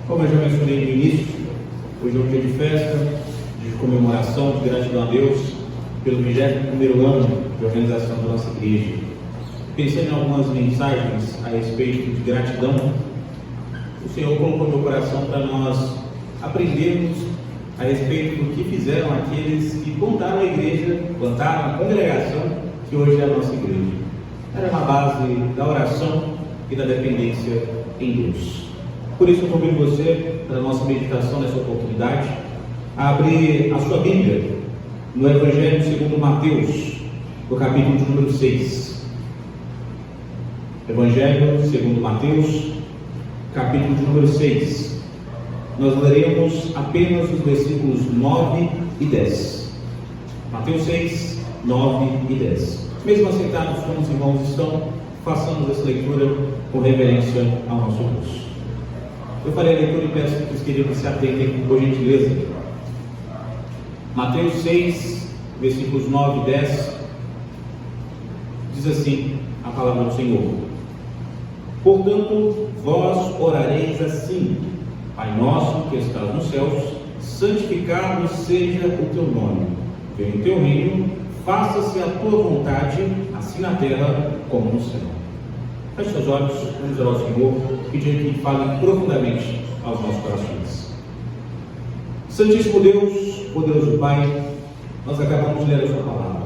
Como eu já mencionei no início, hoje é um dia de festa, de comemoração, de gratidão a Deus pelo 21º ano de organização da nossa igreja. Pensando em algumas mensagens a respeito de gratidão, o Senhor colocou no meu coração para nós aprendermos a respeito do que fizeram aqueles que plantaram a igreja, plantaram a congregação que hoje é a nossa igreja. Era na base da oração e da dependência em Deus. Por isso eu convido você, para a nossa meditação nessa oportunidade, a abrir a sua Bíblia no Evangelho segundo Mateus, no capítulo de número 6. Evangelho segundo Mateus, capítulo de número 6. Nós leremos apenas os versículos 9 e 10. Mateus 6, 9 e 10. Mesmo assentados como os irmãos estão, façamos essa leitura com reverência ao nosso Deus. Eu farei a leitura e peço que os queridos se atentem, por gentileza. Mateus 6, versículos 9 e 10, diz assim a palavra do Senhor: Portanto, vós orareis assim: Pai nosso que estás nos céus, santificado seja o teu nome. Venha o teu reino, faça-se a tua vontade, assim na terra como no céu. Feche seus olhos, vamos orar ao Senhor, pedindo que fale profundamente aos nossos corações. Santíssimo Deus, poderoso Pai, nós acabamos de ler a sua palavra.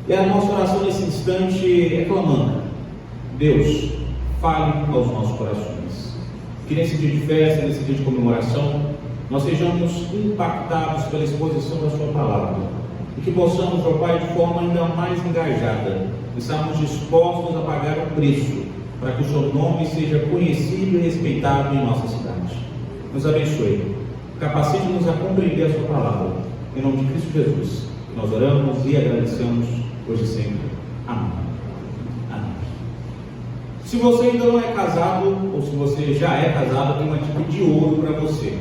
E a nossa oração nesse instante é clamando: Deus, fale aos nossos corações. Que nesse dia de festa, nesse dia de comemoração, nós sejamos impactados pela exposição da sua palavra. E que possamos, ó Pai, de forma ainda mais engajada, estarmos dispostos a pagar o preço para que o seu nome seja conhecido e respeitado em nossa cidade. Nos abençoe, capacite-nos a compreender a sua palavra. Em nome de Cristo Jesus, nós oramos e agradecemos hoje e sempre. Amém. Amém. Se você ainda não é casado, ou se você já é casado, tem uma dica de ouro para você.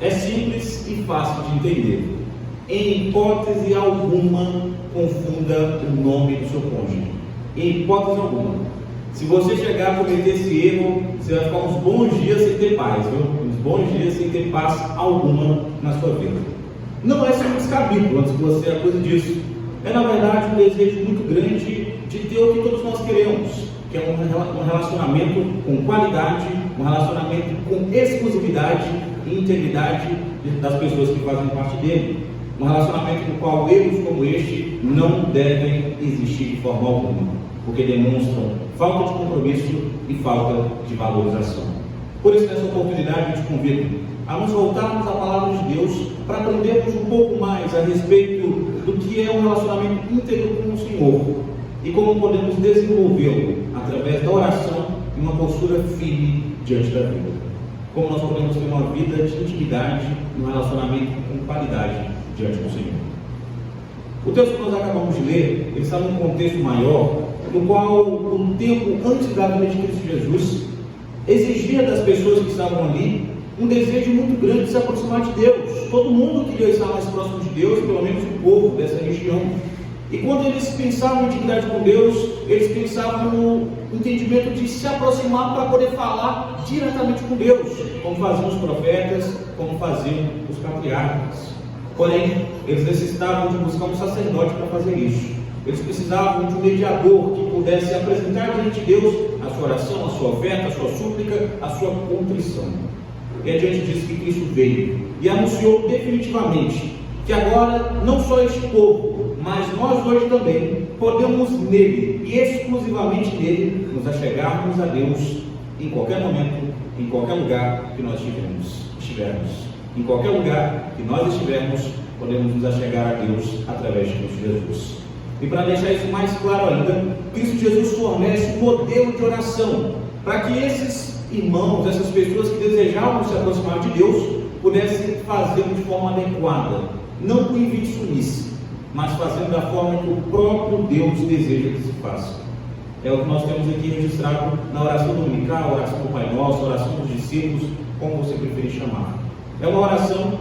É simples e fácil de entender. Em hipótese alguma, confunda o nome do seu cônjuge. Em hipótese alguma. Se você chegar a cometer esse erro, você vai ficar uns bons dias sem ter paz, viu? Uns bons dias sem ter paz alguma na sua vida. Não é ser um descabido antes que você é coisa disso. É, na verdade, um desejo muito grande de ter o que todos nós queremos, que é um relacionamento com qualidade, um relacionamento com exclusividade e integridade das pessoas que fazem parte dele. Um relacionamento no qual erros como este não devem existir de forma alguma, porque demonstram falta de compromisso e falta de valorização. Por isso, nessa oportunidade, eu te convido a nos voltarmos à palavra de Deus para aprendermos um pouco mais a respeito do que é um relacionamento íntegro com o Senhor e como podemos desenvolvê-lo através da oração e uma postura firme diante da vida. Como nós podemos ter uma vida de intimidade e um relacionamento com qualidade diante do Senhor. O texto que nós acabamos de ler, ele está num contexto maior, no qual o tempo antes da vinda de Cristo Jesus exigia das pessoas que estavam ali um desejo muito grande de se aproximar de Deus. Todo mundo queria estar mais próximo de Deus, pelo menos o povo dessa região. E quando eles pensavam em intimidade com Deus, eles pensavam no entendimento de se aproximar para poder falar diretamente com Deus, como faziam os profetas, como faziam os patriarcas. Porém, eles necessitavam de buscar um sacerdote para fazer isso. Eles precisavam de um mediador que pudesse apresentar diante de Deus a sua oração, a sua oferta, a sua súplica, a sua contrição. E adiante disso que Cristo veio e anunciou definitivamente que agora não só este povo, mas nós hoje também podemos nele e exclusivamente nele nos achegarmos a Deus em qualquer momento, em qualquer lugar que nós estivermos. Em qualquer lugar que nós estivermos, podemos nos achegar a Deus através de Cristo Jesus. E para deixar isso mais claro ainda, Cristo Jesus fornece um modelo de oração para que esses irmãos, essas pessoas que desejavam se aproximar de Deus, pudessem fazê-lo de forma adequada, não com invincionice, mas fazendo da forma que o próprio Deus deseja que se faça. É o que nós temos aqui registrado na oração dominical, a oração do Pai Nosso, a oração dos discípulos, como você preferir chamar. É uma oração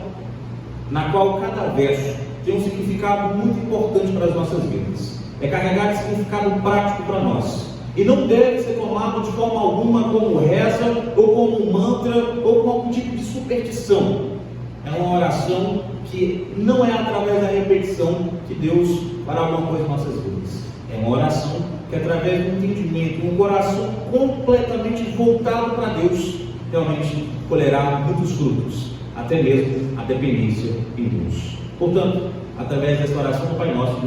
na qual cada verso tem um significado muito importante para as nossas vidas. É carregado de significado prático para nós. e não deve ser tomado de forma alguma como reza, ou como um mantra, ou como algum tipo de superstição. É uma oração que não é através da repetição que Deus fará alguma coisa em nossas vidas. É uma oração que, através do entendimento, um coração completamente voltado para Deus, realmente colherá muitos frutos, até mesmo a dependência em Deus. Portanto, através dessa oração do Pai Nosso,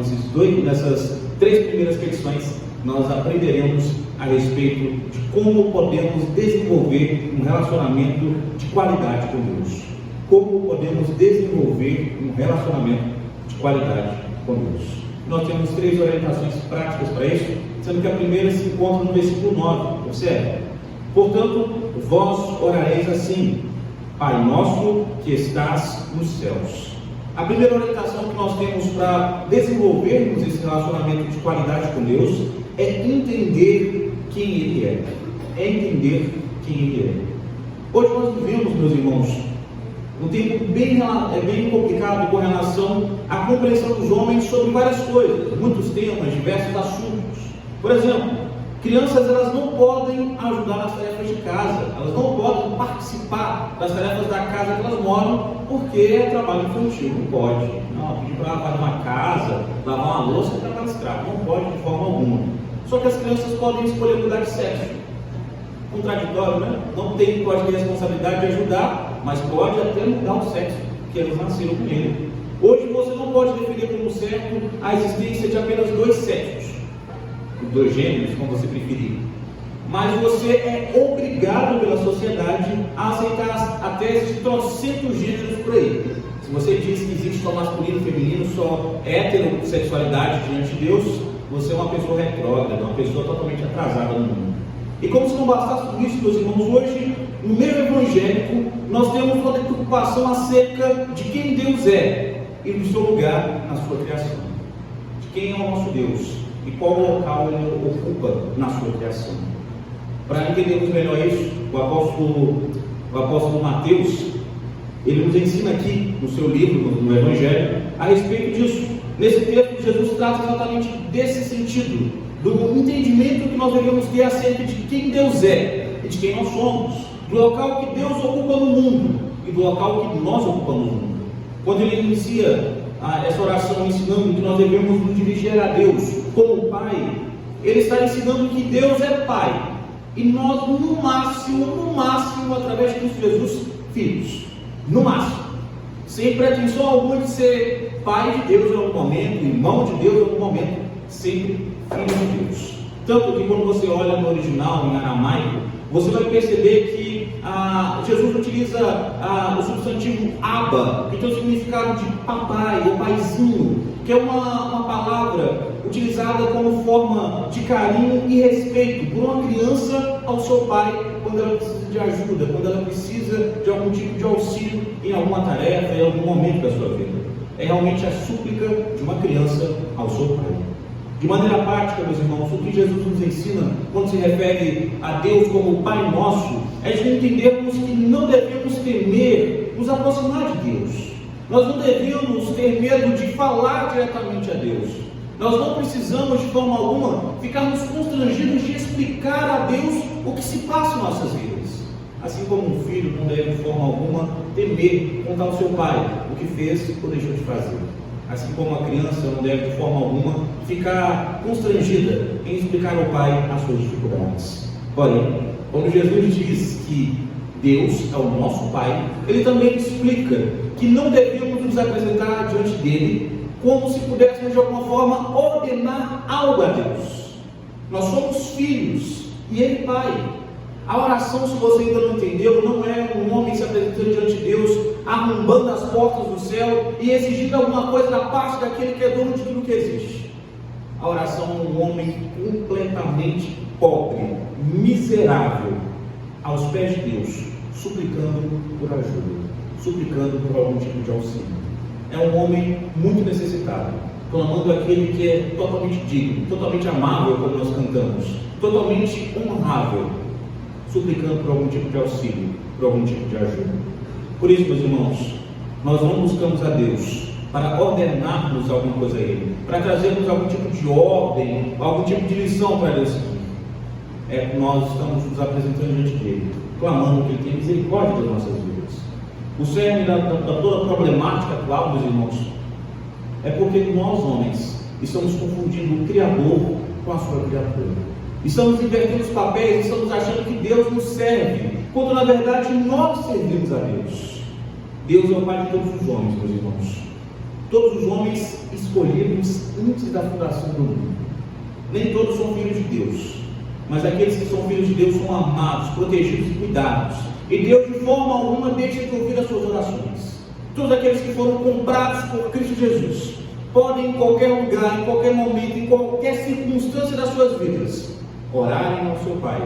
nessas 3 primeiras questões, nós aprenderemos a respeito de como podemos desenvolver um relacionamento de qualidade com Deus. Como podemos desenvolver um relacionamento de qualidade com Deus. Nós temos 3 orientações práticas para isso, sendo que a primeira se encontra no versículo 9. Observe: portanto, vós orareis assim: Pai nosso que estás nos céus. A primeira orientação que nós temos para desenvolvermos esse relacionamento de qualidade com Deus é entender quem Ele é. É entender quem Ele é. Hoje nós vivemos, meus irmãos, um tempo bem complicado com relação à compreensão dos homens sobre várias coisas, muitos temas, diversos assuntos. Por exemplo, crianças, elas não podem ajudar nas tarefas de casa, elas não podem participar das tarefas da casa que elas moram, porque é trabalho infantil, não pode. Não, pedir para lavar uma casa, lavar uma louça é trabalho escravo, não pode de forma alguma. Só que as crianças podem escolher mudar de sexo. Contraditório, né? Não pode ter responsabilidade de ajudar, mas pode até mudar o sexo, porque eles nasceram com ele. Hoje você não pode definir como certo a existência de apenas 2 sexos, 2 gêneros, como você preferir. Mas você é obrigado pela sociedade a aceitar a tese de trocentos gêneros por aí. Se você diz que existe só masculino e feminino, só heterossexualidade diante de Deus, você é uma pessoa retrógrada, uma pessoa totalmente atrasada no mundo. E como se não bastasse tudo isso, meus irmãos, hoje, no meio evangélico, nós temos uma preocupação acerca de quem Deus é e do seu lugar na sua criação. De quem é o nosso Deus e qual local Ele ocupa na sua criação. Para entendermos melhor isso, o apóstolo Mateus, ele nos ensina aqui, no seu livro, no Evangelho, a respeito disso. Nesse texto, Jesus trata exatamente desse sentido, do entendimento que nós devemos ter acerca de quem Deus é e de quem nós somos, do local que Deus ocupa no mundo e do local que nós ocupamos no mundo. Quando ele inicia essa oração ensinando que nós devemos nos dirigir a Deus como Pai, ele está ensinando que Deus é Pai e nós, no máximo, através de Cristo Jesus, filhos, no máximo, sem pretensão alguma de ser Pai de Deus em algum momento, irmão de Deus em algum momento, sempre filho de Deus. Tanto que quando você olha no original, em aramaico, você vai perceber que Jesus utiliza o substantivo Abba, que tem o significado de papai ou paizinho, que é uma palavra utilizada como forma de carinho e respeito por uma criança ao seu pai quando ela precisa de ajuda, quando ela precisa de algum tipo de auxílio em alguma tarefa, em algum momento da sua vida. É realmente a súplica de uma criança ao seu pai. De maneira prática, meus irmãos, o que Jesus nos ensina quando se refere a Deus como Pai Nosso é de entendermos que não devemos temer nos aproximar de Deus. Nós não devemos ter medo de falar diretamente a Deus. Nós não precisamos de forma alguma ficarmos constrangidos de explicar a Deus o que se passa em nossas vidas. Assim como um filho não deve de forma alguma temer contar ao seu pai o que fez ou deixou de fazer. Assim como a criança não deve de forma alguma ficar constrangida em explicar ao pai as suas dificuldades. Porém, quando Jesus diz que Deus é o nosso Pai, Ele também explica que não devemos nos apresentar diante dele como se pudéssemos de alguma forma ordenar algo a Deus. Nós somos filhos e Ele Pai. A oração, se você ainda não entendeu, não é um homem se apresentando diante de Deus, arrombando as portas do céu e exigindo alguma coisa da parte daquele que é dono de tudo que existe. A oração é um homem completamente pobre, miserável, aos pés de Deus, suplicando por ajuda, suplicando por algum tipo de auxílio. É um homem muito necessitado, clamando aquele que é totalmente digno, totalmente amável, como nós cantamos, totalmente honrável, suplicando por algum tipo de auxílio, por algum tipo de ajuda. Por isso, meus irmãos, nós não buscamos a Deus para ordenarmos alguma coisa a Ele, para trazermos algum tipo de ordem, algum tipo de lição para Deus seguir. nós estamos nos apresentando diante dele, clamando que ele tenha misericórdia das nossas vidas. O cerne da toda a problemática atual, meus irmãos, é porque nós, homens, estamos confundindo o Criador com a sua criatura. Estamos invertendo os papéis, estamos achando que Deus nos serve, quando na verdade nós servimos a Deus. Deus é o Pai de todos os homens, meus irmãos. Todos os homens escolhidos antes da fundação do mundo. Nem todos são filhos de Deus, mas aqueles que são filhos de Deus são amados, protegidos e cuidados. E Deus, de forma alguma, deixa de ouvir as suas orações. Todos aqueles que foram comprados por Cristo Jesus podem, em qualquer lugar, em qualquer momento, em qualquer circunstância das suas vidas, orarem ao seu Pai,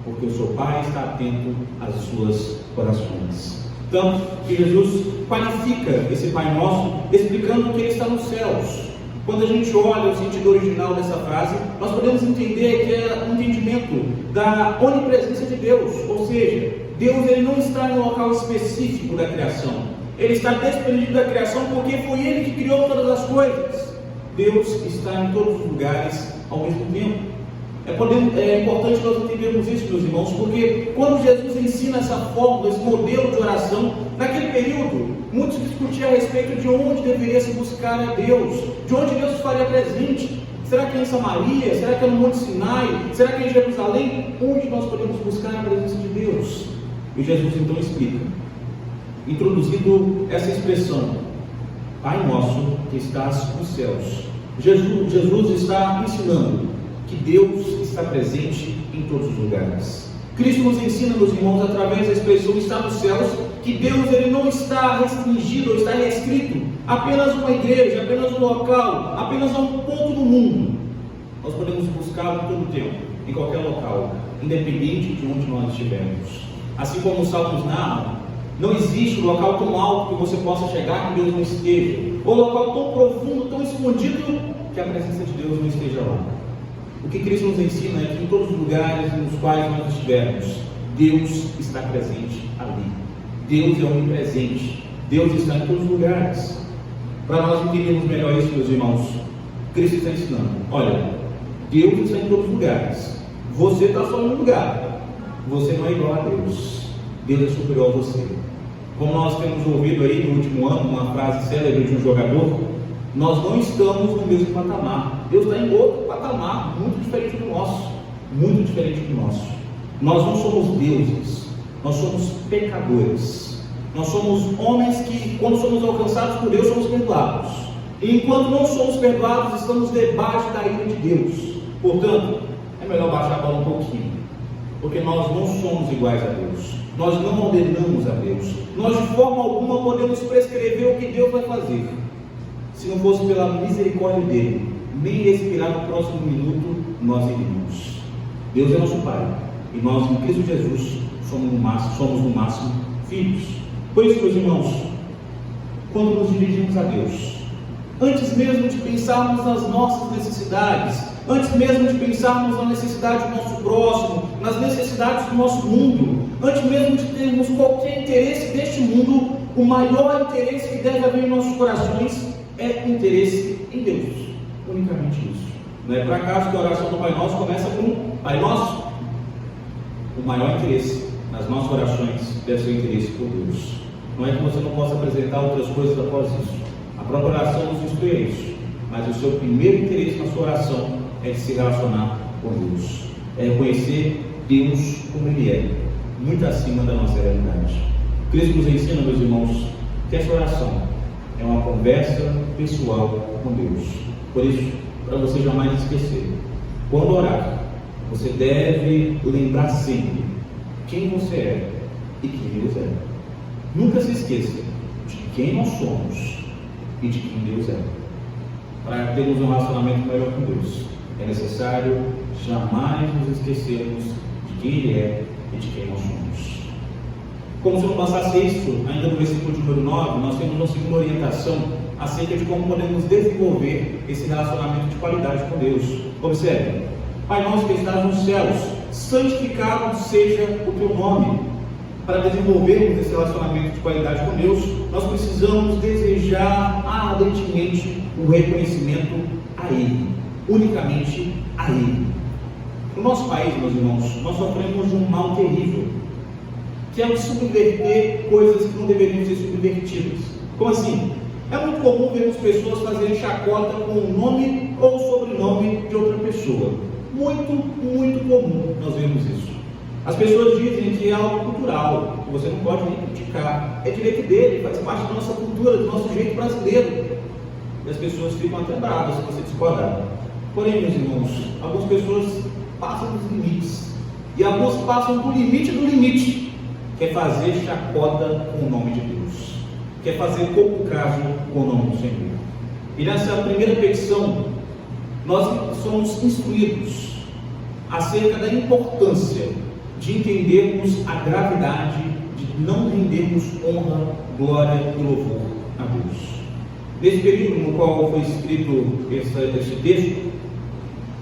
porque o seu Pai está atento às suas orações. Tanto que Jesus qualifica esse Pai Nosso, explicando que Ele está nos céus. Quando a gente olha o sentido original dessa frase, nós podemos entender que é um entendimento da onipresença de Deus, ou seja, Deus ele não está em um local específico da criação, Ele está desprendido da criação porque foi Ele que criou todas as coisas. Deus está em todos os lugares ao mesmo tempo. É importante nós entendermos isso, meus irmãos, porque quando Jesus ensina essa fórmula, esse modelo de oração, naquele período, muitos discutiam a respeito de onde deveria se buscar a Deus, de onde Deus se faria presente. Será que é em Samaria? Será que é no Monte Sinai? Será que é em Jerusalém? Onde nós podemos buscar a presença de Deus? E Jesus então explica, introduzindo essa expressão, Pai Nosso que estás nos céus. Jesus está ensinando que Deus está presente em todos os lugares. Cristo nos ensina, meus irmãos, através da expressão está nos céus, que Deus ele não está restringido ou está restrito apenas a uma igreja, apenas um local, apenas a um ponto do mundo. Nós podemos buscá-lo em todo o tempo, em qualquer local, independente de onde nós estivermos. Assim como os Salmos narram, não existe um local tão alto que você possa chegar que Deus não esteja, ou um local tão profundo, tão escondido, que a presença de Deus não esteja lá. O que Cristo nos ensina é que em todos os lugares nos quais nós estivermos, Deus está presente ali. Deus é onipresente. Deus está em todos os lugares. Para nós entendermos melhor isso, meus irmãos, Cristo está ensinando. Olha, Deus está em todos os lugares. Você está só em um lugar. Você não é igual a Deus. Deus é superior a você. Como nós temos ouvido aí no último ano, uma frase célebre de um jogador, nós não estamos no mesmo patamar. Deus está em outro patamar, muito diferente do nosso. Muito diferente do nosso. Nós não somos deuses, nós somos pecadores. Nós somos homens que, quando somos alcançados por Deus, somos perdoados. E enquanto não somos perdoados, estamos debaixo da ira de Deus. Portanto, é melhor baixar a bola um pouquinho, porque nós não somos iguais a Deus. Nós não ordenamos a Deus. Nós de forma alguma podemos prescrever o que Deus vai fazer. Se não fosse pela misericórdia dele, nem respirar no próximo minuto, nós iríamos. Deus é nosso Pai, e nós em Cristo Jesus somos no máximo filhos. Por isso, meus irmãos, quando nos dirigimos a Deus, antes mesmo de pensarmos nas nossas necessidades, antes mesmo de pensarmos na necessidade do nosso próximo, nas necessidades do nosso mundo, antes mesmo de termos qualquer interesse deste mundo, o maior interesse que deve haver em nossos corações é interesse em Deus, unicamente isso. Não é por acaso que a oração do Pai Nosso começa com Pai Nosso. O maior interesse nas nossas orações deve ser o interesse por Deus. Não é que você não possa apresentar outras coisas após isso. A própria oração nos instrui a isso. Mas o seu primeiro interesse na sua oração é de se relacionar com Deus. É reconhecer Deus como Ele é, muito acima da nossa realidade. Cristo nos ensina, meus irmãos, que essa oração é uma conversa pessoal com Deus. Por isso, para você jamais esquecer, quando orar, você deve lembrar sempre quem você é e quem Deus é. Nunca se esqueça de quem nós somos e de quem Deus é. Para termos um relacionamento melhor com Deus, é necessário jamais nos esquecermos de quem Ele é e de quem nós somos. Como se não bastasse isso, ainda no versículo de número 9, nós temos uma segunda orientação acerca de como podemos desenvolver esse relacionamento de qualidade com Deus. Observe, Pai Nosso que estás nos céus, santificado seja o teu nome. Para desenvolvermos esse relacionamento de qualidade com Deus, nós precisamos desejar ardentemente o reconhecimento a Ele, unicamente a Ele. No nosso país, meus irmãos, nós sofremos de um mal terrível, que é o de subverter coisas que não deveriam ser subvertidas. Como assim? É muito comum vermos pessoas fazerem chacota com o nome ou sobrenome de outra pessoa. Muito comum nós vemos isso. As pessoas dizem que é algo cultural, que você não pode nem criticar. É direito dele, faz parte da nossa cultura, do nosso jeito brasileiro. E as pessoas ficam até bravas se você discordar. Porém, meus irmãos, algumas pessoas passam dos limites. E alguns passam do limite. Quer fazer chacota com o nome de Deus. Quer fazer pouco caso com o nome do Senhor. E nessa primeira petição, nós somos instruídos acerca da importância de entendermos a gravidade de não rendermos honra, glória e louvor a Deus. Nesse período no qual foi escrito esse texto,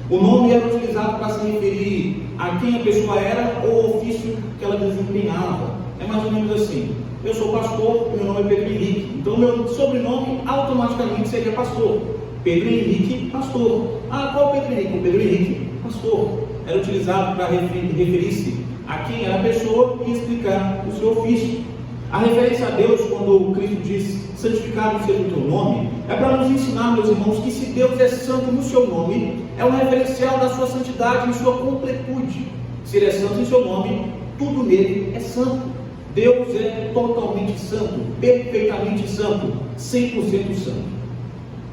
o nome era utilizado para se referir a quem a pessoa era ou o ofício que ela desempenhava. É mais ou menos assim: eu sou pastor, meu nome é Pedro Henrique, então meu sobrenome automaticamente seria pastor. Pedro Henrique, pastor. Ah, qual Pedro Henrique? O Pedro Henrique, pastor. Era utilizado para referir-se a quem era a pessoa e explicar o seu ofício. A referência a Deus, quando Cristo diz santificado seja o teu nome, é para nos ensinar, meus irmãos, que se Deus é santo no seu nome, é um referencial da sua santidade em sua completude. Se Ele é santo em seu nome, tudo nele é santo. Deus é totalmente santo, perfeitamente santo, 100% santo.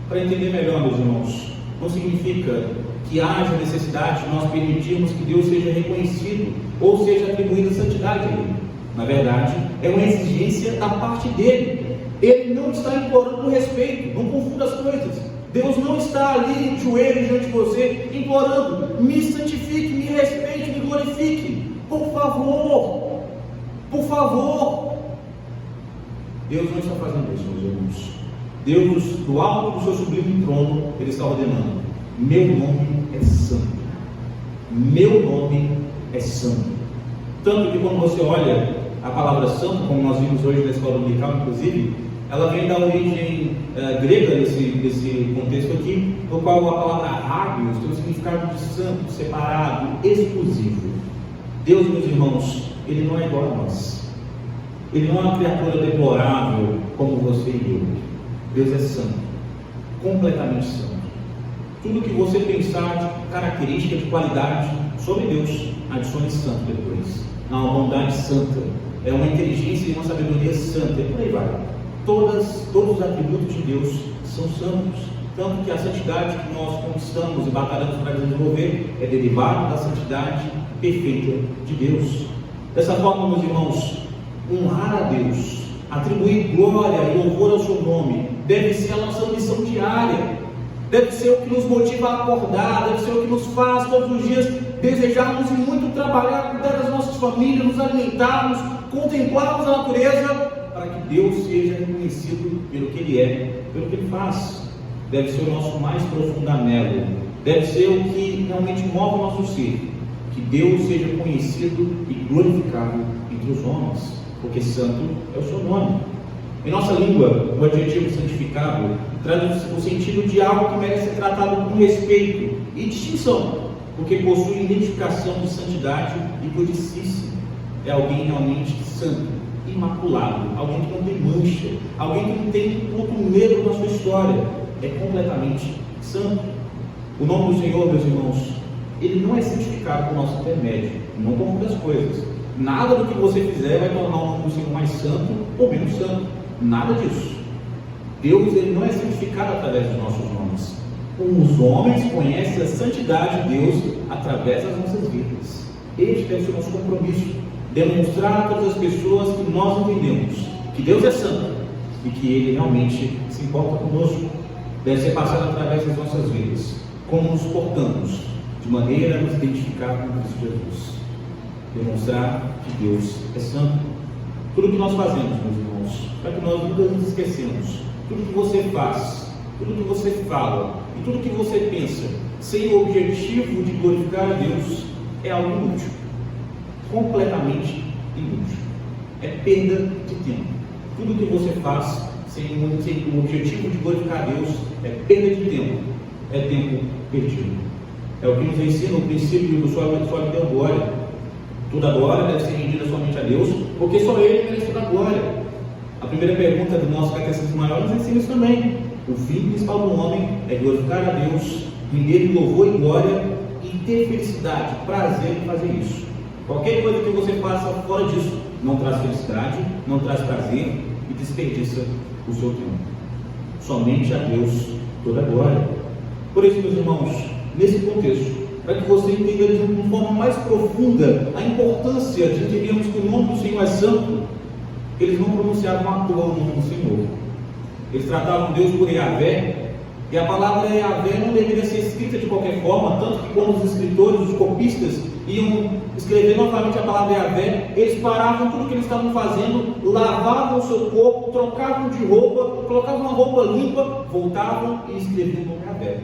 Para entender melhor, meus irmãos, não significa que haja necessidade de nós permitirmos que Deus seja reconhecido ou seja atribuída santidade a Ele. Na verdade, é uma exigência da parte dele. Ele não está implorando respeito, não confunda as coisas. Deus não está ali de joelhos diante de você, implorando: me santifique, me respeite, me glorifique. Por favor, por favor. Deus não está fazendo isso, meus irmãos. Deus, do alto do seu sublime trono, Ele está ordenando: meu nome é santo. Meu nome é santo. Tanto que quando você olha a palavra santo, como nós vimos hoje na escola dominical, inclusive, ela vem da origem grega desse contexto aqui, no qual a palavra hagios tem o significado de santo, separado, exclusivo. Deus, meus irmãos, Ele não é igual a nós. Ele não é uma criatura deplorável como você e eu. Deus é santo, completamente santo. Tudo que você pensar de característica, de qualidade sobre Deus, adicione santo depois. É uma bondade santa, é uma inteligência e uma sabedoria santa, e por aí vai. Todos os atributos de Deus são santos, tanto que a santidade que nós conquistamos e batalhamos para desenvolver é derivada da santidade perfeita de Deus. Dessa forma, meus irmãos, honrar a Deus, atribuir glória e louvor ao seu nome, deve ser a nossa missão diária, deve ser o que nos motiva a acordar, deve ser o que nos faz todos os dias desejarmos e muito trabalhar, cuidar das nossas famílias, nos alimentarmos, contemplarmos a natureza, para que Deus seja reconhecido pelo que Ele é, pelo que Ele faz. Deve ser o nosso mais profundo anelo, deve ser o que realmente move o nosso ser, que Deus seja conhecido e glorificado entre os homens, porque santo é o seu nome. Em nossa língua, o adjetivo santificado traz o sentido de algo que merece ser tratado com respeito e distinção, porque possui identificação de santidade e puricíssimo. É alguém realmente santo, imaculado, alguém que não tem mancha, alguém que não tem ponto negro na sua história, é completamente santo. O nome do Senhor, meus irmãos, Ele não é santificado por nosso intermédio, não confunda as coisas. Nada do que você fizer vai tornar o nome do Senhor mais santo ou menos santo, nada disso. Deus, Ele não é santificado através dos nossos nomes. Os homens conhecem a santidade de Deus através das nossas vidas. Este deve ser o nosso compromisso, demonstrar a todas as pessoas que nós entendemos que Deus é santo e que Ele realmente se importa conosco. Deve ser passado através das nossas vidas, como nos portamos, de maneira a nos identificar com Cristo Jesus. Demonstrar que Deus é santo. Tudo que nós fazemos, meus irmãos, para que nós nunca nos esquecemos, tudo que você faz, tudo que você fala e tudo que você pensa, sem o objetivo de glorificar a Deus, é algo inútil, completamente inútil, é perda de tempo. Tudo que você faz sem o objetivo de glorificar a Deus é perda de tempo, é tempo perdido. É o que nos ensina o princípio do só lhe deu glória. Toda glória deve ser rendida somente a Deus, porque só Ele merece toda glória. A primeira pergunta do nosso Catecismo Maior nos ensina isso também. O fim principal do homem é glorificar a Deus, render louvor e glória e ter felicidade, prazer em fazer isso. Qualquer coisa que você faça fora disso não traz felicidade, não traz prazer e desperdiça o seu tempo. Somente a Deus toda glória. Por isso, meus irmãos, nesse contexto, para que você entenda de uma forma mais profunda a importância de entendermos que o nome do Senhor é santo, eles não pronunciavam à toa o nome do Senhor. Eles tratavam Deus por Yahvé, e a palavra Yahvé não deveria ser escrita de qualquer forma, tanto que quando os escritores, os copistas, iam escrever novamente a palavra Yahvé, eles paravam tudo o que eles estavam fazendo, lavavam o seu corpo, trocavam de roupa, colocavam uma roupa limpa, voltavam e escreviam o nome Yahvé.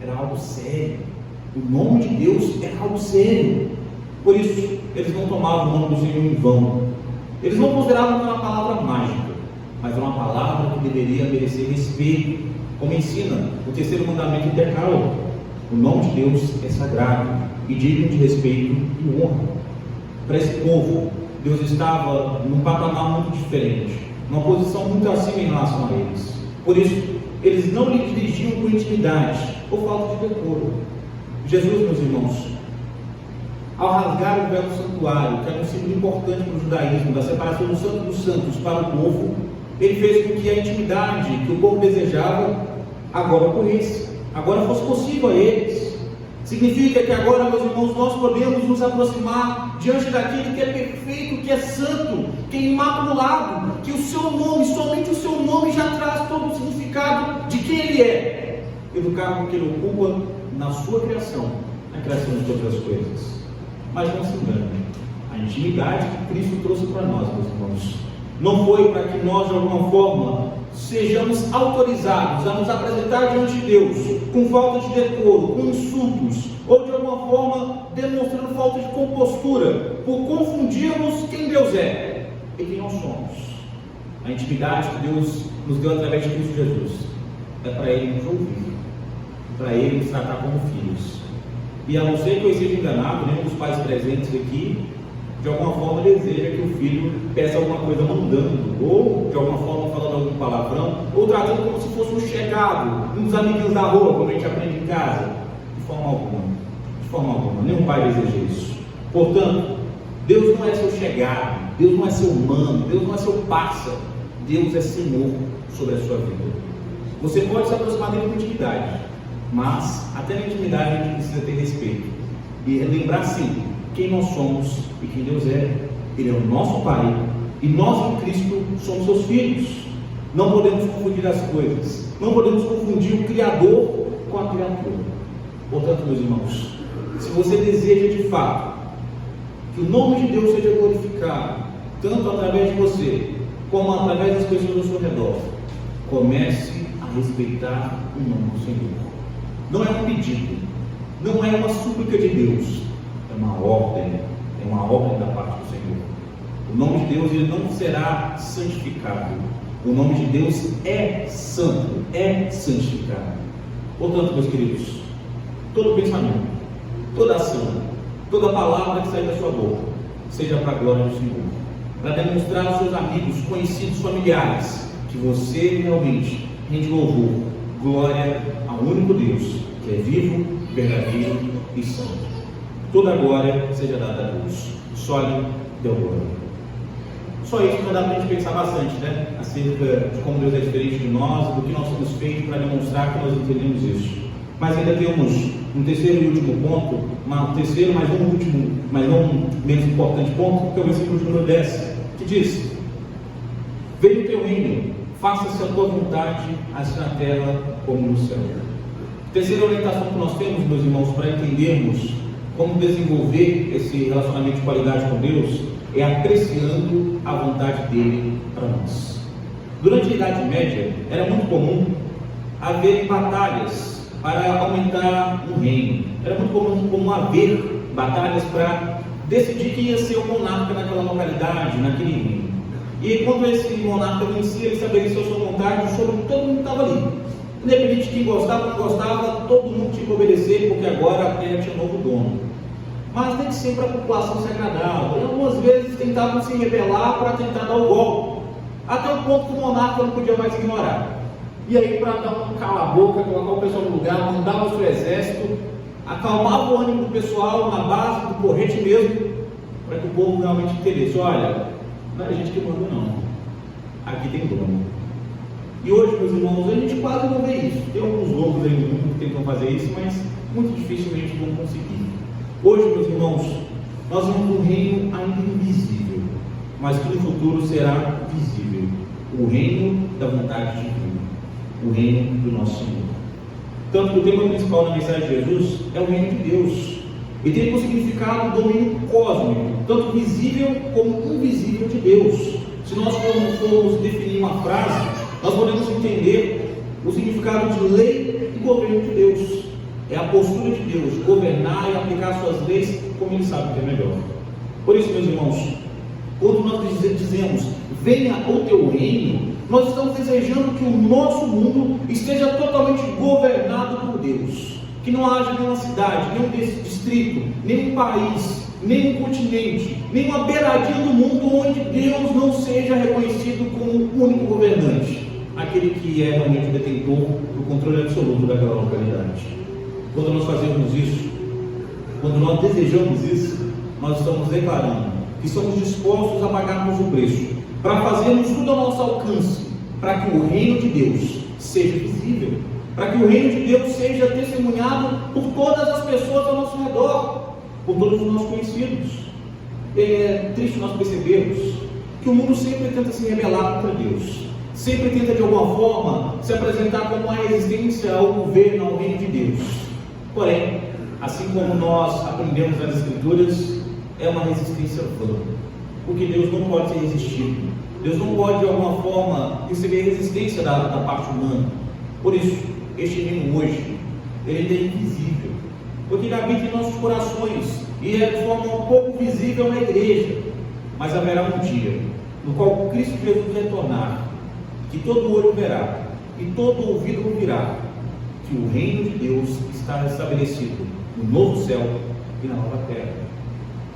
Era algo sério. O nome de Deus era algo sério. Por isso, eles não tomavam o nome do Senhor em vão. Eles não consideravam uma palavra mágica, mas uma palavra que deveria merecer respeito, como ensina o terceiro mandamento do Decálogo. O nome de Deus é sagrado e digno de respeito e honra. Para esse povo, Deus estava num patamar muito diferente, numa posição muito acima em relação a eles. Por isso, eles não lhe dirigiam com intimidade ou falta de decoro. Jesus, meus irmãos, ao rasgar o véu do santuário, que era um símbolo importante para o judaísmo, da separação do santo dos santos para o povo, ele fez com que a intimidade que o povo desejava agora ocorresse, agora fosse possível a eles. Significa que agora, meus irmãos, nós podemos nos aproximar diante daquele que é perfeito, que é santo, que é imaculado, que o seu nome, somente o seu nome já traz todo o significado de quem ele é e do cargo que ele ocupa na sua criação, na criação de todas as coisas. Mas não se engane, a intimidade que Cristo trouxe para nós, meus irmãos, não foi para que nós, de alguma forma, sejamos autorizados a nos apresentar diante de Deus com falta de decoro, com insultos, ou de alguma forma demonstrando falta de compostura, por confundirmos quem Deus é e quem nós somos. A intimidade que Deus nos deu através de Cristo Jesus é para Ele nos ouvir, para Ele nos tratar como filhos. E a não ser que eu esteja enganado, nenhum dos pais presentes aqui de alguma forma deseja que o filho peça alguma coisa mandando, ou de alguma forma falando algum palavrão, ou tratando como se fosse um chegado, um dos amiguinhos da rua, como a gente aprende em casa. De forma alguma, nenhum pai deseja isso. Portanto, Deus não é seu chegado, Deus não é seu mano, Deus não é seu parça, Deus é Senhor sobre a sua vida. Você pode se aproximar dele com intimidade, mas até na intimidade a gente precisa ter respeito e lembrar sim quem nós somos e quem Deus é. Ele é o nosso Pai e nós em Cristo somos seus filhos. Não podemos confundir as coisas, não podemos confundir o Criador com a criatura. Portanto, meus irmãos, se você deseja de fato que o nome de Deus seja glorificado, tanto através de você como através das pessoas ao seu redor, comece a respeitar o nome do Senhor. Não é um pedido, não é uma súplica de Deus, é uma ordem da parte do Senhor. O nome de Deus ele não será santificado. O nome de Deus é santo, é santificado. Portanto, meus queridos, todo pensamento, toda ação, toda palavra que sair da sua boca, seja para a glória do Senhor, para demonstrar aos seus amigos, conhecidos, familiares, que você realmente rende louvor, glória ao único Deus, que é vivo, verdadeiro e santo. Toda a glória seja dada a Deus, só lhe deu glória. Só isso já dá para a gente pensar bastante, né? Acerca de como Deus é diferente de nós, do que nós somos feitos para demonstrar que nós entendemos isso. Mas ainda temos um terceiro e último ponto, um terceiro, mas um último, mas não menos importante ponto, que é o versículo de número 10, que diz: venha o teu reino, faça-se a tua vontade, assim na terra como no céu. Terceira orientação que nós temos, meus irmãos, para entendermos como desenvolver esse relacionamento de qualidade com Deus, é apreciando a vontade dele para nós. Durante a Idade Média, era muito comum haver batalhas para aumentar o reino. Era muito comum haver batalhas para decidir quem ia ser o monarca naquela localidade, naquele reino. E quando esse monarca vencia, ele estabeleceu sua vontade sobre todo mundo que estava ali. Independente de quem gostava ou não gostava, todo mundo tinha que obedecer, porque agora a terra tinha novo dono. Mas nem sempre a população se agradava, e algumas vezes tentavam se rebelar para tentar dar o golpe, até o ponto que o monarca não podia mais ignorar. E aí, para dar um cala-boca, colocar o pessoal no lugar, mandava o seu exército, acalmava o ânimo do pessoal na base do porrete mesmo, para que o povo realmente entendesse: olha, não é a gente que manda não, aqui tem dono. E hoje, meus irmãos, a gente quase não vê isso. Tem alguns loucos aí no mundo que tentam fazer isso, mas muito dificilmente vão conseguir. Hoje, meus irmãos, nós vamos um reino ainda invisível, mas que no futuro será visível: o reino da vontade divina, o reino do nosso Senhor. Tanto que o tema principal da mensagem de Jesus é o reino de Deus. E tem como significado o domínio cósmico, tanto visível como invisível de Deus. Se nós formos definir uma frase, nós podemos entender o significado de lei e governo de Deus. É a postura de Deus, governar e aplicar suas leis como Ele sabe que é melhor. Por isso, meus irmãos, quando nós dizemos venha o teu reino, nós estamos desejando que o nosso mundo esteja totalmente governado por Deus. Que não haja nenhuma cidade, nenhum distrito, nenhum país, nenhum continente, nenhuma beiradinha do mundo onde Deus não seja reconhecido como o único governante, aquele que é realmente o detentor do controle absoluto daquela localidade. Quando nós fazemos isso, quando nós desejamos isso, nós estamos declarando que somos dispostos a pagarmos o preço, para fazermos tudo ao nosso alcance, para que o reino de Deus seja visível, para que o reino de Deus seja testemunhado por todas as pessoas ao nosso redor, por todos os nossos conhecidos. É triste nós percebermos que o mundo sempre tenta se rebelar contra Deus, sempre tenta de alguma forma se apresentar como uma resistência ao governo, ao reino de Deus. Porém, assim como nós aprendemos nas Escrituras, é uma resistência vã, porque Deus não pode ser resistido. Deus não pode de alguma forma receber resistência da parte humana. Por isso, este reino hoje, ele é invisível, porque ele habita em nossos corações e é de forma um pouco visível na igreja. Mas haverá um dia no qual Cristo Jesus retornar, que todo olho verá e todo ouvido ouvirá que o reino de Deus está estabelecido no novo céu e na nova terra.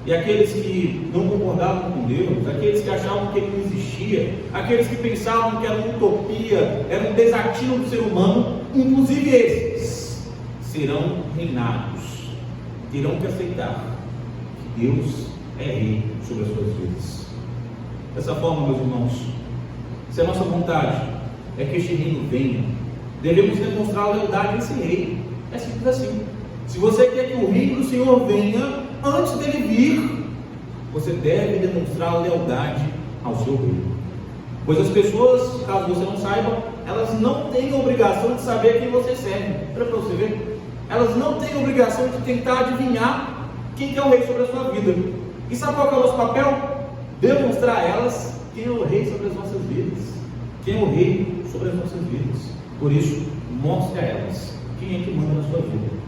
E aqueles que não concordavam com Deus, aqueles que achavam que Ele não existia, aqueles que pensavam que era uma utopia, era um desatino do ser humano, inclusive esses serão reinados, terão que aceitar que Deus é rei sobre as suas vidas. Dessa forma, meus irmãos, se a nossa vontade é que este reino venha, devemos demonstrar a lealdade a esse rei. É simples assim. Se você quer que o reino do Senhor venha, antes dele vir, você deve demonstrar lealdade ao seu rei. Pois as pessoas, caso você não saiba, elas não têm a obrigação de saber quem você serve. Olha para você ver. Elas não têm a obrigação de tentar adivinhar quem é o rei sobre a sua vida. E sabe qual é o nosso papel? Demonstrar a elas quem é o rei sobre as nossas vidas. Quem é o rei sobre as nossas vidas. Por isso, mostre a elas quem é que manda na sua vida.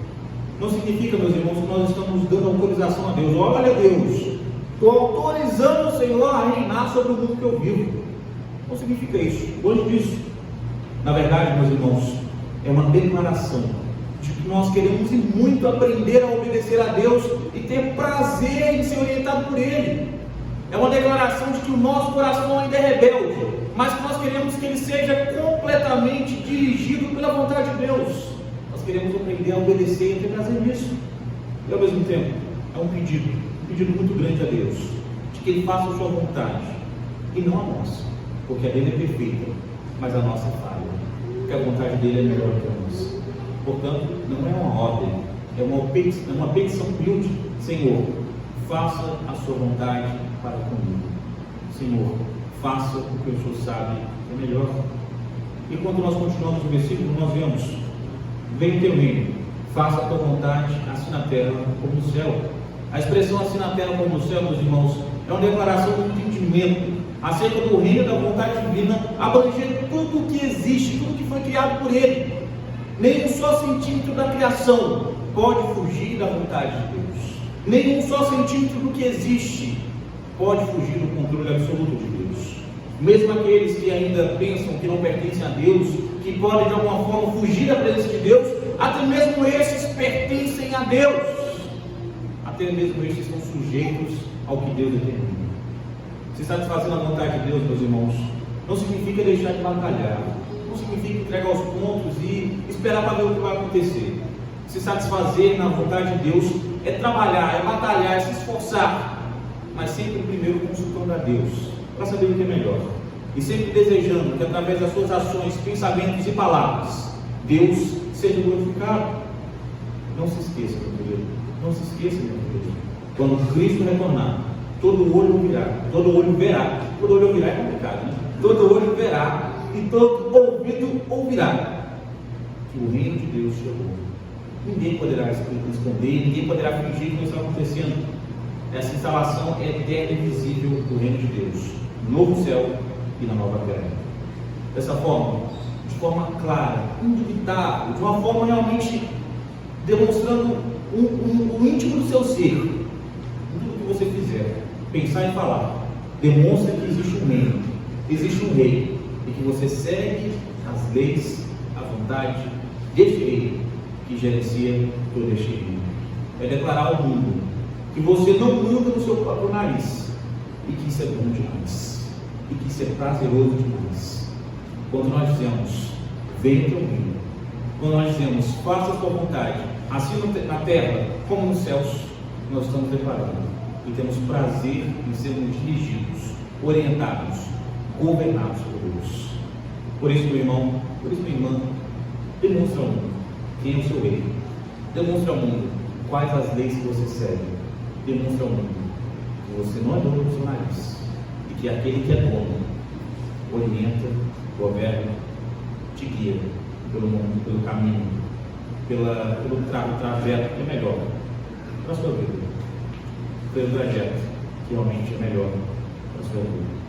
Não significa, meus irmãos, que nós estamos dando autorização a Deus. Olha, Deus, estou autorizando o Senhor a reinar sobre o mundo que eu vivo. Não significa isso. Longe disso. Na verdade, meus irmãos, é uma declaração de que nós queremos e muito aprender a obedecer a Deus e ter prazer em ser orientado por Ele. É uma declaração de que o nosso coração ainda é rebelde, mas que nós queremos que ele seja completamente dirigido pela vontade de Deus. Nós queremos aprender a obedecer e ter prazer nisso. E ao mesmo tempo, é um pedido muito grande a Deus, de que Ele faça a sua vontade, e não a nossa, porque a dele é perfeita, mas a nossa é falha, porque a vontade dele é melhor que a nossa. Portanto, não é uma ordem, é uma petição humilde: Senhor, faça a sua vontade para comigo. Senhor, faça o que o Senhor sabe é melhor. E quando nós continuamos no versículo, nós vemos: vem o teu reino, faça a tua vontade, assim na terra como no céu. A expressão assim na terra como no céu, meus irmãos, é uma declaração do entendimento acerca do reino da vontade divina, abrangendo tudo o que existe, tudo que foi criado por Ele. Nem um só centímetro da criação pode fugir da vontade de Deus. Nem um só centímetro do que existe pode fugir do controle absoluto de Deus. mesmo aqueles que ainda pensam que não pertencem a Deus, que podem de alguma forma fugir da presença de Deus, até mesmo esses pertencem a Deus, até mesmo esses estão sujeitos ao que Deus determina. Se satisfazer a vontade de Deus, meus irmãos, não significa deixar de batalhar, não significa entregar os pontos e esperar para ver o que vai acontecer. Se satisfazer na vontade de Deus é trabalhar, é batalhar, é se esforçar, mas sempre primeiro consultando a Deus, para saber o que é melhor, e sempre desejando que através das suas ações, pensamentos e palavras, Deus seja glorificado. Não se esqueça, meu querido, não se esqueça, meu querido, quando Cristo retornar, todo olho virá, todo olho verá, todo olho ouvirá é complicado, né? Todo olho verá e todo ouvido ouvirá que o reino de Deus chegou. Ninguém poderá esconder, ninguém poderá fingir que não está acontecendo. Essa instalação é eterna e visível do reino de Deus, no novo céu e na nova terra. Dessa forma, de forma clara, indubitável, de uma forma realmente demonstrando o íntimo do seu ser, tudo que você fizer, pensar e falar, demonstra que existe um reino, existe um rei, e que você segue as leis, a vontade deste rei que gerencia todo este reino. É declarar ao mundo que você não anda no seu próprio nariz, e que isso é bom demais, e que isso é prazeroso demais. Quando nós dizemos, venha teu reino, quando nós dizemos, faça a tua vontade, assim na terra como nos céus, nós estamos declarando e temos prazer em sermos dirigidos, orientados, governados por Deus. Por isso, meu irmão, por isso, minha irmã, demonstra ao mundo quem é o seu rei, demonstra ao mundo quais as leis que você segue, demonstra ao mundo que você não é dono do seu nariz e que aquele que é dono orienta, governa, te guia pelo mundo, pelo caminho, pelo trajeto que é melhor para a sua vida, pelo trajeto que realmente é melhor para a sua vida.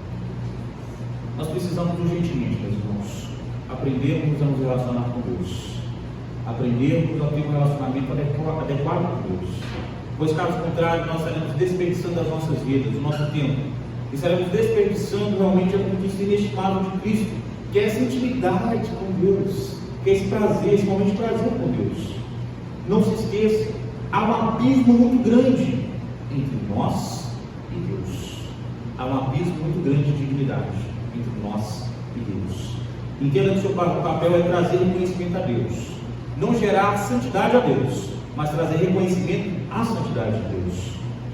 Nós precisamos urgentemente, meus irmãos, aprendermos a nos relacionar com Deus, aprendermos a ter um relacionamento adequado com Deus, pois caso contrário nós estaremos desperdiçando as nossas vidas, o nosso tempo, e estaremos desperdiçando realmente a conquista inestimável de Cristo, que é essa intimidade com Deus, que é esse prazer, esse momento de prazer com Deus. Não se esqueça, há um abismo muito grande entre nós e Deus, há um abismo muito grande de dignidade entre nós e Deus. Entenda que o seu papel é trazer reconhecimento a Deus, não gerar santidade a Deus, mas trazer reconhecimento à santidade de Deus.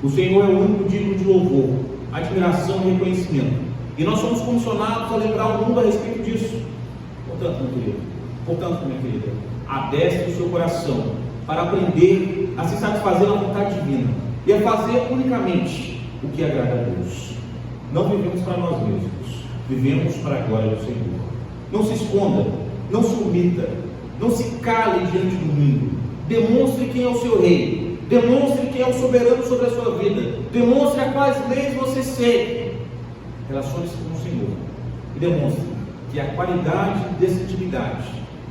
O Senhor é o único digno de louvor, admiração e reconhecimento, e nós somos comissionados a lembrar o mundo a respeito disso. Portanto, minha querida, adestre o seu coração para aprender a se satisfazer na vontade divina e a fazer unicamente o que agrada a Deus. Não vivemos para nós mesmos, vivemos para a glória do Senhor. Não se esconda, não se omita, não se cale diante do mundo. Demonstre quem é o seu rei, demonstre quem é o soberano sobre a sua vida, demonstre a quais leis você segue. Relacione-se com o Senhor e demonstre que a qualidade dessa intimidade,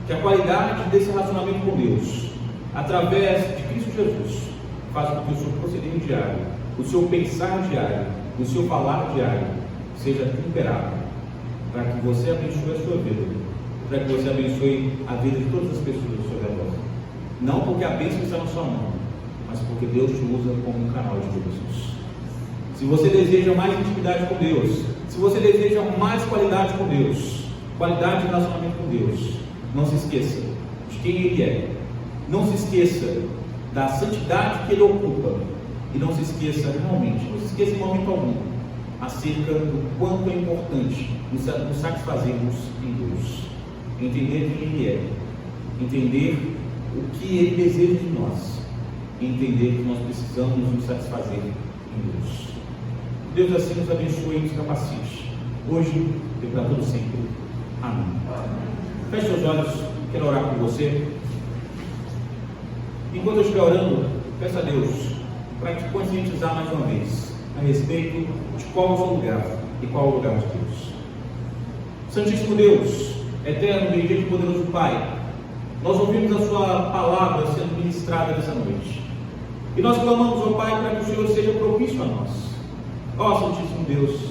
que a qualidade desse relacionamento com Deus, através de Cristo Jesus, faz com que o seu proceder diário, o seu pensar diário, o seu falar diário seja temperado, para que você abençoe a sua vida, para que você abençoe a vida de todas as pessoas ao seu redor. Não porque a bênção está na sua mão, mas porque Deus te usa como um canal de bênçãos. Se você deseja mais intimidade com Deus, se você deseja mais qualidade com Deus, qualidade de relacionamento com Deus, não se esqueça de quem Ele é, não se esqueça da santidade que Ele ocupa, e não se esqueça realmente, não se esqueça em momento algum, acerca do quanto é importante nos satisfazermos em Deus, entender quem Ele é, entender o que Ele deseja de nós, e entender que nós precisamos nos satisfazer em Deus. Deus assim nos abençoe e nos capacite, hoje e para todo sempre. Amém. Feche seus olhos, quero orar por você. Enquanto eu estiver orando, peça a Deus para te conscientizar mais uma vez a respeito de qual é o seu lugar e qual é o lugar de Deus. Santíssimo Deus, eterno, bendito e poderoso Pai, nós ouvimos a sua palavra sendo ministrada nessa noite, e nós clamamos ao Pai para que o Senhor seja propício a nós. Ó Santíssimo Deus,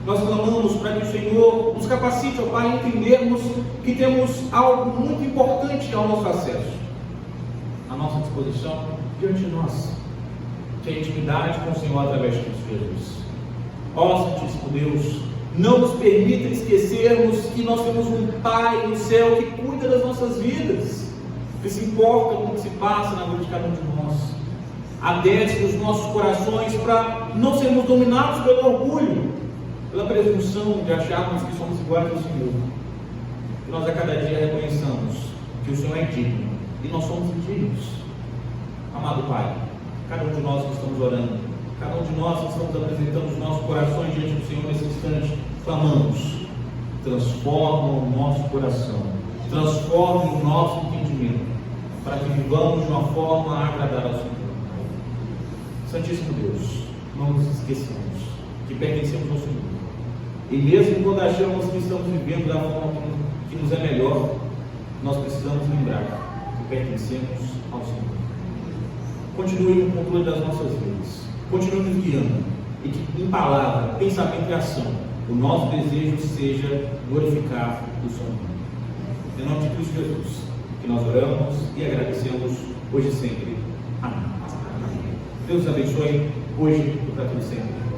Nós clamamos para que o Senhor nos capacite, ó Pai, a entendermos que temos algo muito importante ao nosso acesso, à nossa disposição, diante de nós, que é a intimidade com o Senhor através de Cristo Jesus. Ó Santíssimo Deus, não nos permita esquecermos que nós temos um Pai no céu que cuida das nossas vidas, que se importa com o que se passa na vida de cada um de nós. Adestre os nossos corações para não sermos dominados pelo orgulho, pela presunção de acharmos que somos iguais ao Senhor. Que nós a cada dia reconheçamos que o Senhor é digno e nós somos indignos. Amado Pai, cada um de nós que estamos orando, cada um de nós que estamos apresentando os nossos corações diante do Senhor nesse instante, clamamos: transforma o nosso coração, transforma o nosso entendimento, para que vivamos de uma forma a agradar ao Senhor. Santíssimo Deus, não nos esqueçamos que pertencemos ao Senhor, e mesmo quando achamos que estamos vivendo da forma que nos é melhor, nós precisamos lembrar que pertencemos ao Senhor. Continue no controle das nossas vidas, continue nos guiando, e que em palavra, pensamento e ação, o nosso desejo seja glorificar o Senhor. Em nome de Cristo Jesus, que nós oramos e agradecemos hoje e sempre. Amém. Deus abençoe hoje e para todo sempre.